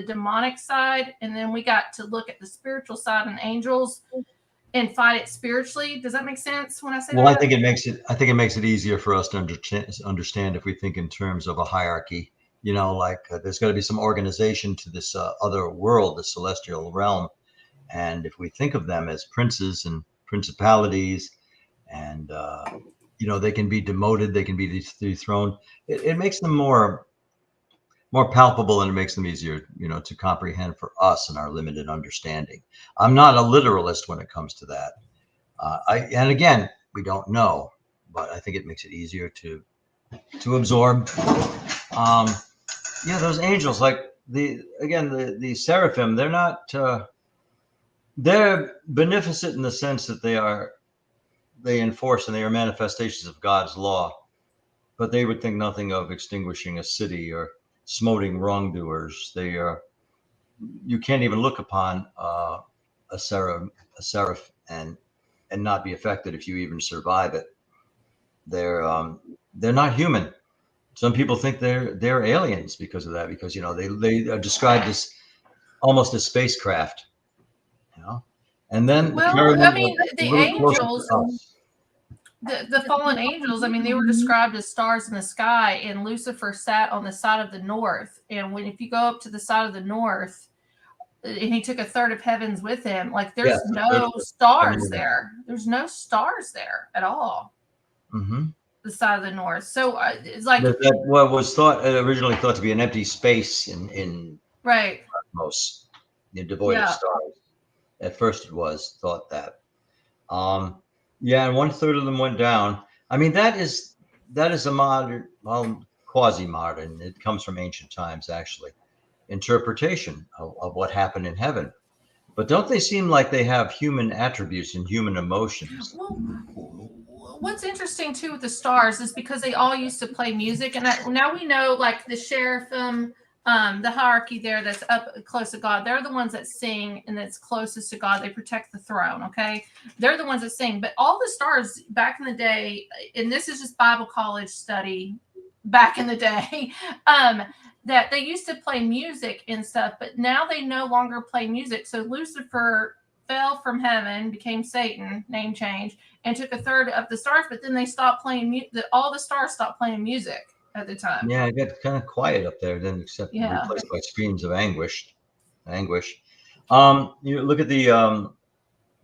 demonic side, and then we got to look at the spiritual side and angels and fight it spiritually? Does that make sense when I say that? I think it makes it easier for us to understand if we think in terms of a hierarchy. You know, like there's got to be some organization to this other world, the celestial realm. And if we think of them as princes and principalities, and, you know, they can be demoted, they can be dethroned. It makes them more palpable, and it makes them easier, you know, to comprehend for us and our limited understanding. I'm not a literalist when it comes to that. And again, we don't know, but I think it makes it easier to absorb. Yeah, those angels, like the seraphim, they're not, they're beneficent in the sense that they enforce and they are manifestations of God's law, but they would think nothing of extinguishing a city or smoting wrongdoers. They are, you can't even look upon a seraph and not be affected if you even survive it. They're not human. Some people think they're aliens because of that, because, you know, they are described as almost as spacecraft, you know. And then the angels, the fallen angels, I mean, they were described as stars in the sky, and Lucifer sat on the side of the north. And if you go up to the side of the north, and he took a third of heavens with him, like there's no stars there. There's no stars there at all. Mm-hmm. The side of the north. So it's like what was originally thought to be an empty space in right, most devoid of stars. At first, it was thought that. And 1/3 of them went down. I mean, that is a modern, well, quasi-modern. It comes from ancient times, actually. Interpretation of what happened in heaven. But don't they seem like they have human attributes and human emotions? Well, what's interesting too with the stars is because they all used to play music, and now we know, like the seraphim, the hierarchy there that's up close to God, they're the ones that sing and that's closest to God. They protect the throne. Okay, they're the ones that sing. But all the stars back in the day, and this is just Bible college study back in the day, that they used to play music and stuff, but now they no longer play music. So Lucifer fell from heaven, became Satan, name change, and took a third of the stars, but then they stopped playing music. All the stars stopped playing music at the time. Yeah, it got kind of quiet up there, then replaced by screams of anguish. You look at the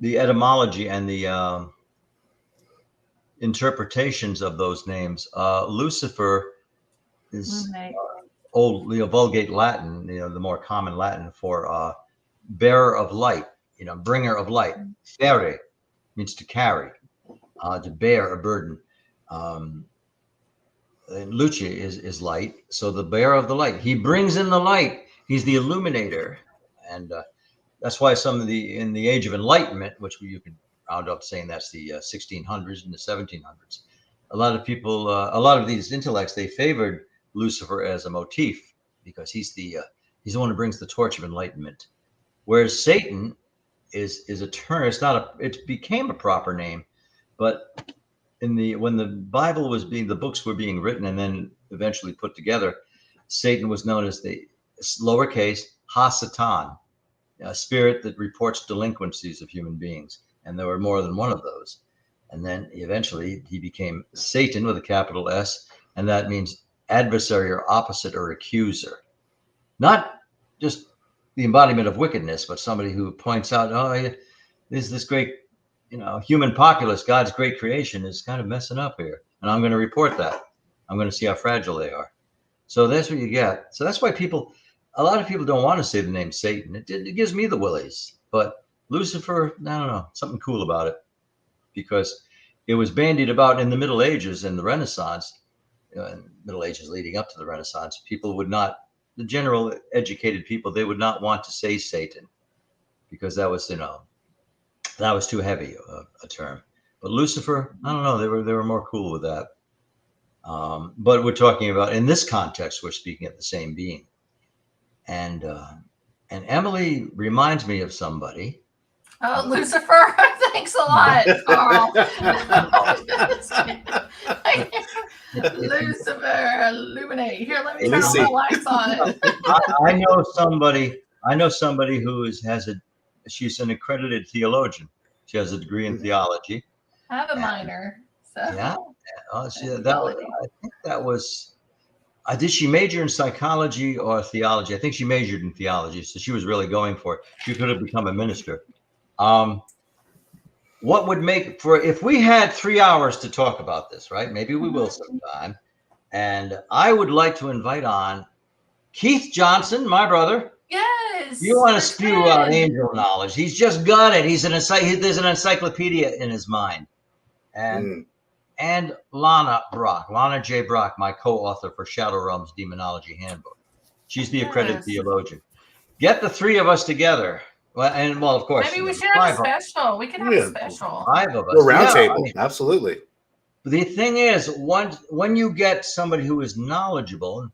etymology and the interpretations of those names. Lucifer is old, Vulgate Latin, the more common Latin for bearer of light, bringer of light. Fere means to carry, to bear a burden. And Lucia is light, so the bearer of the light. He brings in the light. He's the illuminator, and that's why in the Age of Enlightenment, which you could round up saying that's the 1600s and the 1700s, a lot of people, a lot of these intellects, they favored Lucifer as a motif because he's the one who brings the torch of enlightenment, whereas Satan is a term. It became a proper name, but when the Bible was the books were being written and then eventually put together, Satan was known as the lowercase ha-satan, a spirit that reports delinquencies of human beings, and there were more than one of those. And then eventually he became Satan with a capital S, and that means adversary or opposite or accuser. Not just the embodiment of wickedness, but somebody who points out, this great, human populace, God's great creation is kind of messing up here. And I'm going to report that. I'm going to see how fragile they are. So that's what you get. So that's why a lot of people don't want to say the name Satan. It gives me the willies. But Lucifer, I don't know, something cool about it. Because it was bandied about in the Middle Ages and the Renaissance, Middle Ages leading up to the Renaissance. People would not the general educated people, they would not want to say Satan because that was, that was too heavy a term. But Lucifer, I don't know, they were more cool with that. But we're talking about, in this context, we're speaking of the same being. And Emily reminds me of somebody. Oh, Lucifer, thanks a lot, Carl. Lucifer, illuminate. Here, let me turn all my lights on. I know somebody who she's an accredited theologian. She has a degree in theology. I have a minor. So yeah. I think that was. Did she major in psychology or theology? I think she majored in theology, so she was really going for it. She could have become a minister. What would make if we had 3 hours to talk about this, right? Maybe we will sometime. And I would like to invite on Keith Johnson, my brother. Yes. You want to spew out angel knowledge? He's just got it. There's an encyclopedia in his mind. And Lana J. Brock, my co-author for Realms Demonology Handbook. She's the accredited theologian. Get the three of us together. Well, of course. Maybe we should have a special. We can have a special. 5 of us. A round table. Absolutely. The thing is, when you get somebody who is knowledgeable,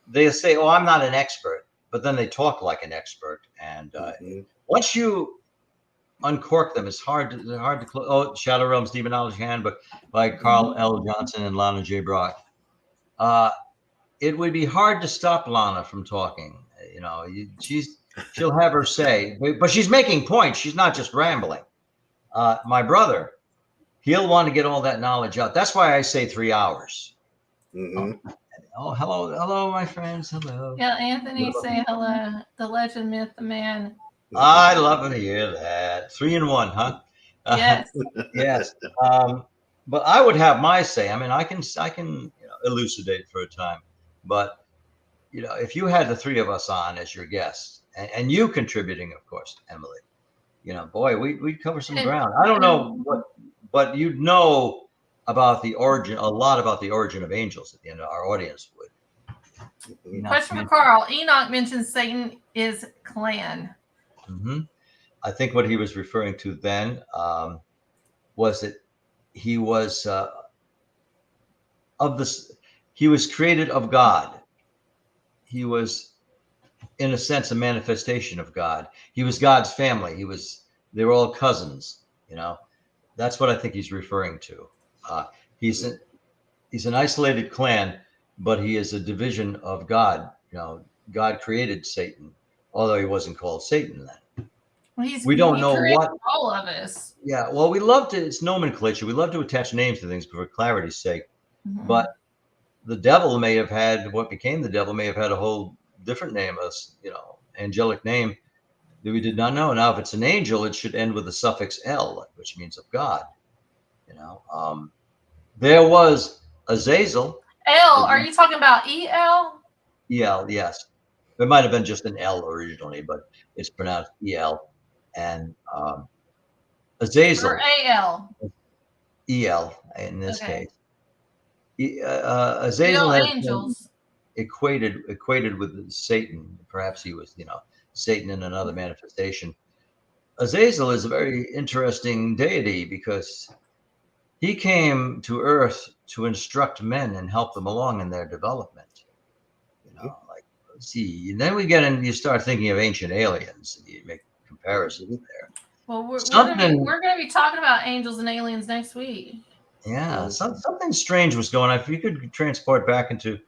they say, "Oh, I'm not an expert," but then they talk like an expert. And once you uncork them, it's hard to close. Oh, Shadow Realms Demonology Handbook by Carl L. Johnson and Lana J. Brock. It would be hard to stop Lana from talking. She'll have her say, but she's making points. She's not just rambling. My brother, he'll want to get all that knowledge out. That's why I say 3 hours. Oh, hello, my friends. Hello. Yeah, Anthony, say hello. The legend, myth, the man. I love to hear that. 3 in 1, huh? Yes. Yes. But I would have my say. I mean, I can elucidate for a time, but if you had the 3 of us on as your guests and you contributing, of course, Emily, boy, we'd cover some ground. I don't know but you'd know about a lot about the origin of angels at the end of our audience would. Question for Carl. Enoch mentions Satan is clan. I think what he was referring to then was that he was he was created of God. He was, in a sense, a manifestation of God. He was God's family. They were all cousins. That's what I think he's referring to. He's an isolated clan, but he is a division of God. God created Satan, although he wasn't called Satan then. We don't know what all of us. Yeah, well, it's nomenclature. We love to attach names to things for clarity's sake. But the devil may have had what became the devil may have had a whole different name, angelic name that we did not know. Now, if it's an angel, it should end with the suffix L, which means of God. There was Azazel. L, are you talking about E-L? E-L, yes. There might have been just an L originally, but it's pronounced E-L. And Azazel. Or A-L? E-L in this case. Azazel angels. Equated with Satan. Perhaps he was, Satan in another manifestation. Azazel is a very interesting deity because he came to Earth to instruct men and help them along in their development. And then we get in, you start thinking of ancient aliens, and you make comparisons there. Well, we're going to be talking about angels and aliens next week. Yeah, something strange was going on. If you could transport back into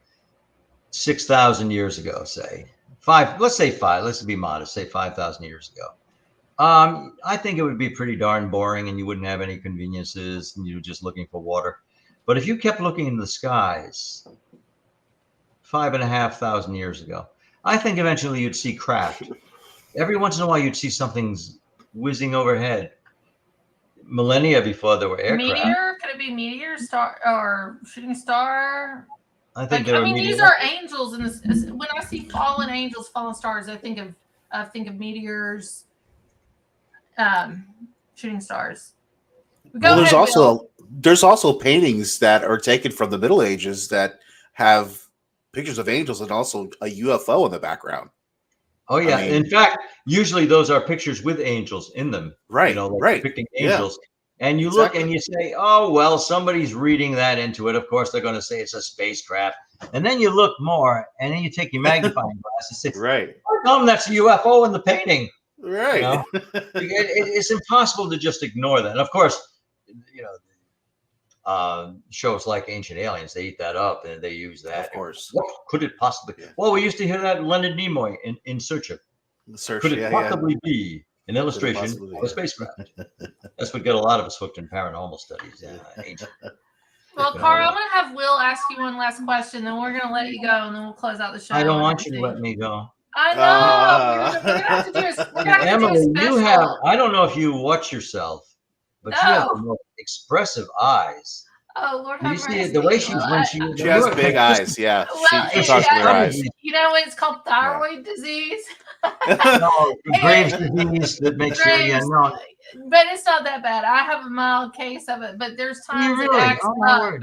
6,000 years ago, say 5, let's say 5, let's be modest, say 5,000 years ago. I think it would be pretty darn boring and you wouldn't have any conveniences and you were just looking for water. But if you kept looking in the skies 5,500 years ago, I think eventually you'd see craft. Every once in a while you'd see something whizzing overhead. Millennia before there were aircraft. Meteor? Could it be meteor, star, or shooting star? I think these are angels, and when I see fallen angels, fallen stars, I think of meteors, shooting stars. There's also paintings that are taken from the Middle Ages that have pictures of angels and also a UFO in the background. Oh yeah. In fact, usually those are pictures with angels in them. Right. Depicting angels. Yeah. And you look and you say, oh, well, somebody's reading that into it. Of course, they're going to say it's a spacecraft. And then you look more, and then you take your magnifying glass and say, right. Oh, that's a UFO in the painting. Right. You know? It's impossible to just ignore that. And of course, shows like Ancient Aliens, they eat that up and they use that. Of course. What could it possibly be? Well, we used to hear that in Leonard Nimoy in Search of. Could it possibly be an illustration of a spacecraft? That's what got a lot of us hooked in paranormal studies. Well, Carl, I'm going to have Will ask you one last question, then we're going to let you go, and then we'll close out the show. I don't want you to let me go. I know. We're going to have to do a Emily, you have, I don't know if you watch yourself, but you have the most expressive eyes. Oh, Lord have mercy. You see the way she has big eyes. Yeah. Well, she talks with her eyes. You know what? It's called thyroid disease. No, Graves' disease that makes you, But it's not that bad. I have a mild case of it, but there's times it acts up.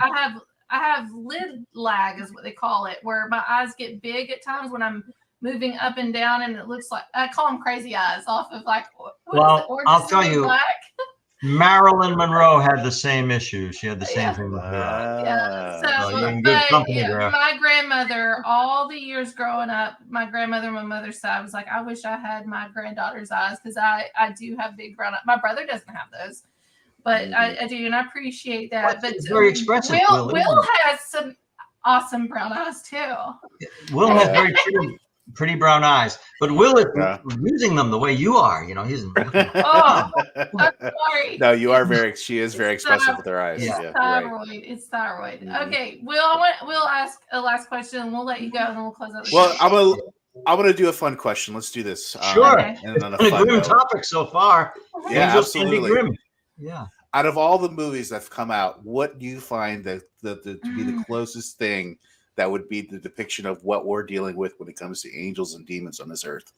I have lid lag is what they call it, where my eyes get big at times when I'm moving up and down, and it looks like I call them crazy eyes off of like. I'll tell you. Black? Marilyn Monroe had the same issue. She had the same thing with her. Yeah. So you're in good company there. My grandmother, all the years growing up, my grandmother on my mother's side was like, I wish I had my granddaughter's eyes because I do have big brown eyes. My brother doesn't have those, but I do, and I appreciate that. But it's very expressive. Will has some awesome brown eyes too. Will has very pretty brown eyes, but Will is using them the way you are. He's. Oh, I'm sorry. No, you are she is very expressive with her eyes. Yeah, thyroid. Right. It's thyroid. Okay, Will, we'll ask a last question, and we'll let you go, and then we'll close out the show. I'm gonna do a fun question. Let's do this. Sure. And on a grim topic so far. Yeah, absolutely. Grim. Yeah. Out of all the movies that have come out, what do you find to be the closest thing that would be the depiction of what we're dealing with when it comes to angels and demons on this earth?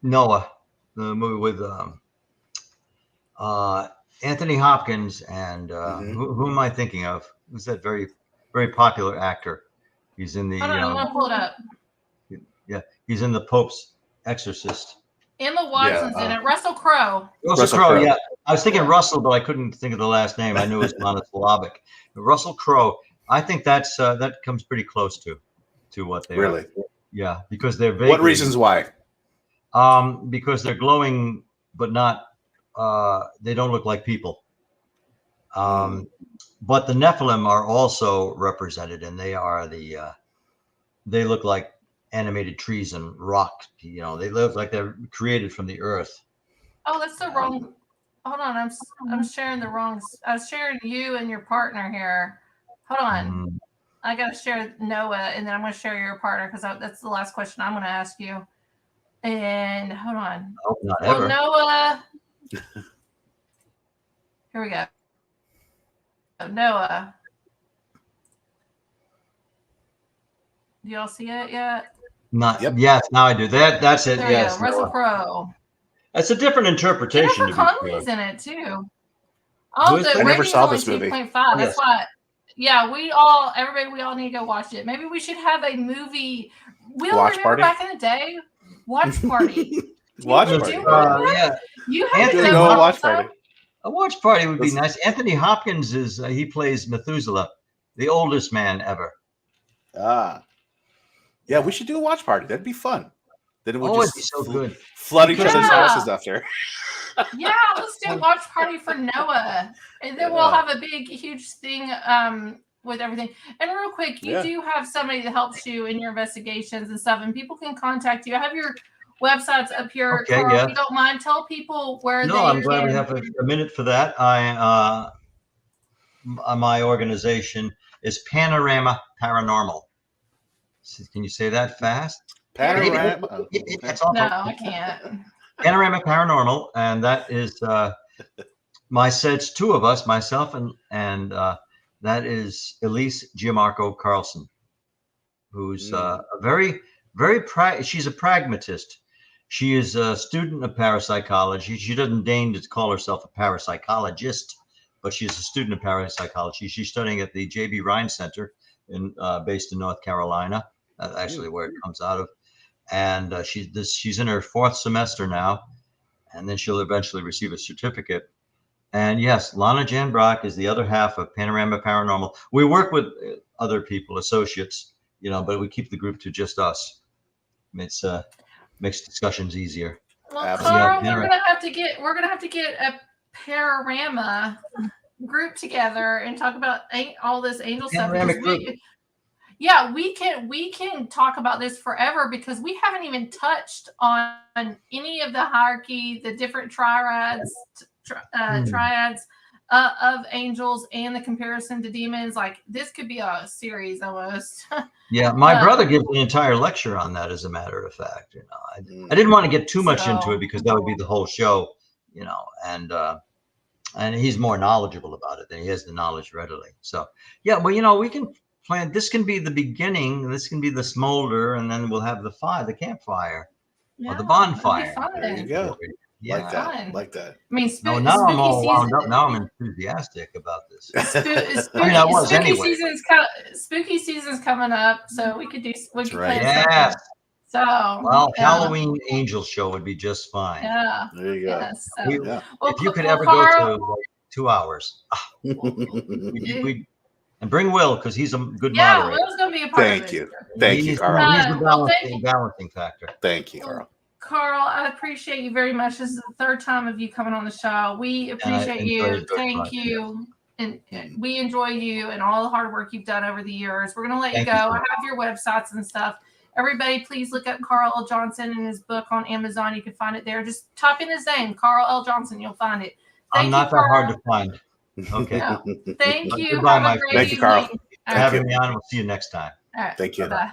Noah, the movie with Anthony Hopkins and who am I thinking of? Who's that very, very popular actor? He's in the. I'm gonna pull it up. Yeah, he's in the Pope's Exorcist. Emma Watson's in it. Russell Crowe. Russell Crowe. Yeah, I was thinking Russell, but I couldn't think of the last name. I knew it was monosyllabic. Russell Crowe. I think that's that comes pretty close to what they really are. Yeah, because they're vaguely, what reasons why? Because they're glowing, but not. They don't look like people. But the Nephilim are also represented, and they are they look like animated trees and rock. They look like they're created from the earth. Oh, that's the wrong. Hold on, I'm sharing the wrong. I was sharing you and your partner here. Hold on. I got to share Noah, and then I'm going to share your partner because that's the last question I'm going to ask you. And hold on. Oh, not ever. Noah. Here we go. Noah. Do y'all see it yet? Not yet. Yes, now I do. That's it. There yes. Russell Crowe. That's a different interpretation. Jennifer Connelly's in it too. Oh, the rating's only 2.5. That's why. Yeah, we all need to go watch it. Maybe we should have a movie. Remember party? Back in the day? Watch party. Watch party. Yeah. You have to go a watch party. A watch party would be nice. Anthony Hopkins he plays Methuselah, the oldest man ever. Yeah, we should do a watch party. That'd be fun. Then it would just be so good. Flood each other's houses after. Yeah, let's do a watch party for Noah. And then we'll have a big, huge thing with everything. And real quick, you do have somebody that helps you in your investigations and stuff, and people can contact you. I have your websites up here. Okay, Carl, if you don't mind, tell people where No, I'm glad we have a minute for that. My organization is Panorama Paranormal. Can you say that fast? Panorama? No, I can't. Panorama Paranormal, and that is it's two of us, myself and that is Elise Giammarco Carlson, who's a very, very she's a pragmatist. She is a student of parapsychology. She doesn't deign to call herself a parapsychologist, but she's a student of parapsychology. She's studying at the J.B. Rhine Center based in North Carolina. That's actually where it comes out of. And she's in her 4th semester now, and then she'll eventually receive a certificate. And yes, Lana Jan Brock is the other half of Panorama Paranormal. We work with other people, associates, but we keep the group to just us. It's makes discussions easier. Well, Carl, we're gonna have to get a Panorama group together and talk about all this angel stuff. We can talk about this forever because we haven't even touched on any of the hierarchy, the different triads of angels and the comparison to demons. Like, this could be a series almost. Yeah, my brother gives an entire lecture on that, as a matter of fact. I didn't want to get too much into it because that would be the whole show, and he's more knowledgeable about it than he has the knowledge readily. So yeah, well, we can plan. This can be the beginning. This can be the smolder, and then we'll have the campfire, or the bonfire. There you go. Yeah. Like that. I mean, now I'm all wound up. Now I'm enthusiastic about this. Spooky season's coming up, so we could do. Yeah. So Halloween Angel Show would be just fine. Yeah. There you go. Yes, so. If you could ever go to 2 hours, and bring Will, because he's a good moderator. Yeah, Will's going to be a part of it. Thank you, Carl. He's the balancing factor. Thank you, Carl. Carl, I appreciate you very much. This is the 3rd time of you coming on the show. We appreciate you. Thank you. And we enjoy you and all the hard work you've done over the years. We're going to let you go. I have your websites and stuff. Everybody, please look up Carl L. Johnson and his book on Amazon. You can find it there. Just type in his name, Carl L. Johnson. You'll find it. I'm not that hard to find. Okay. No. Thank you. Goodbye, Mike. Thank you, Carl. For having me on. We'll see you next time. All right. Thank you. Bye.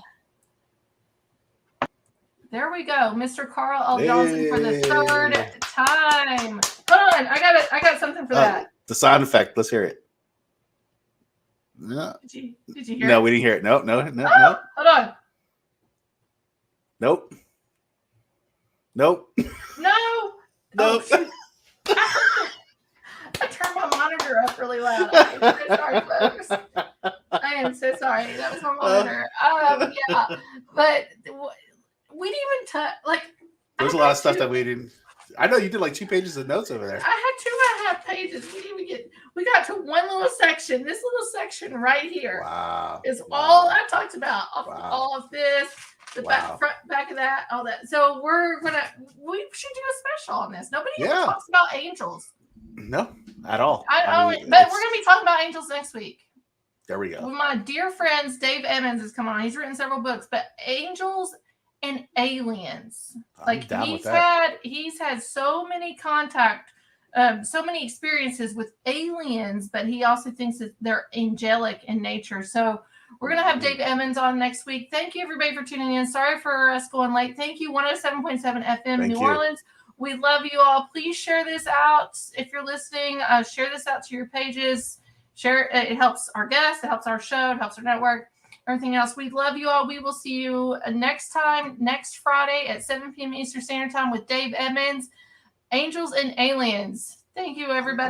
There we go, Mr. Carl L. Johnson for the 3rd time. Hold on, I got something for that. The sound effect. Let's hear it. No. Did you hear it? No, we didn't hear it. No. Hold on. Nope. No. Nope. Oh, I turned my monitor up really loud. I'm so sorry, folks. I am so sorry. That was my monitor. Yeah, but we didn't even touch. There's a lot of stuff that we didn't. I know you did 2 pages of notes over there. I had 2.5 pages. We got to one little section. This little section right here is all I talked about. All of this, the back of that, all that. So we should do a special on this. Nobody ever talks about angels. No, at all. But we're going to be talking about angels next week. There we go. With my dear friends, Dave Emmons is coming on. He's written several books, but angels and aliens. He's had so many so many experiences with aliens, but he also thinks that they're angelic in nature. So we're going to have Dave Emmons on next week. Thank you, everybody, for tuning in. Sorry for us going late. Thank you, 107.7 FM New Orleans. We love you all. Please share this out. If you're listening, share this out to your pages. Share it. It helps our guests. It helps our show. It helps our network. Everything else. We love you all. We will see you next Friday at 7 p.m. Eastern Standard Time with Dave Emmons. Angels and Aliens. Thank you, everybody.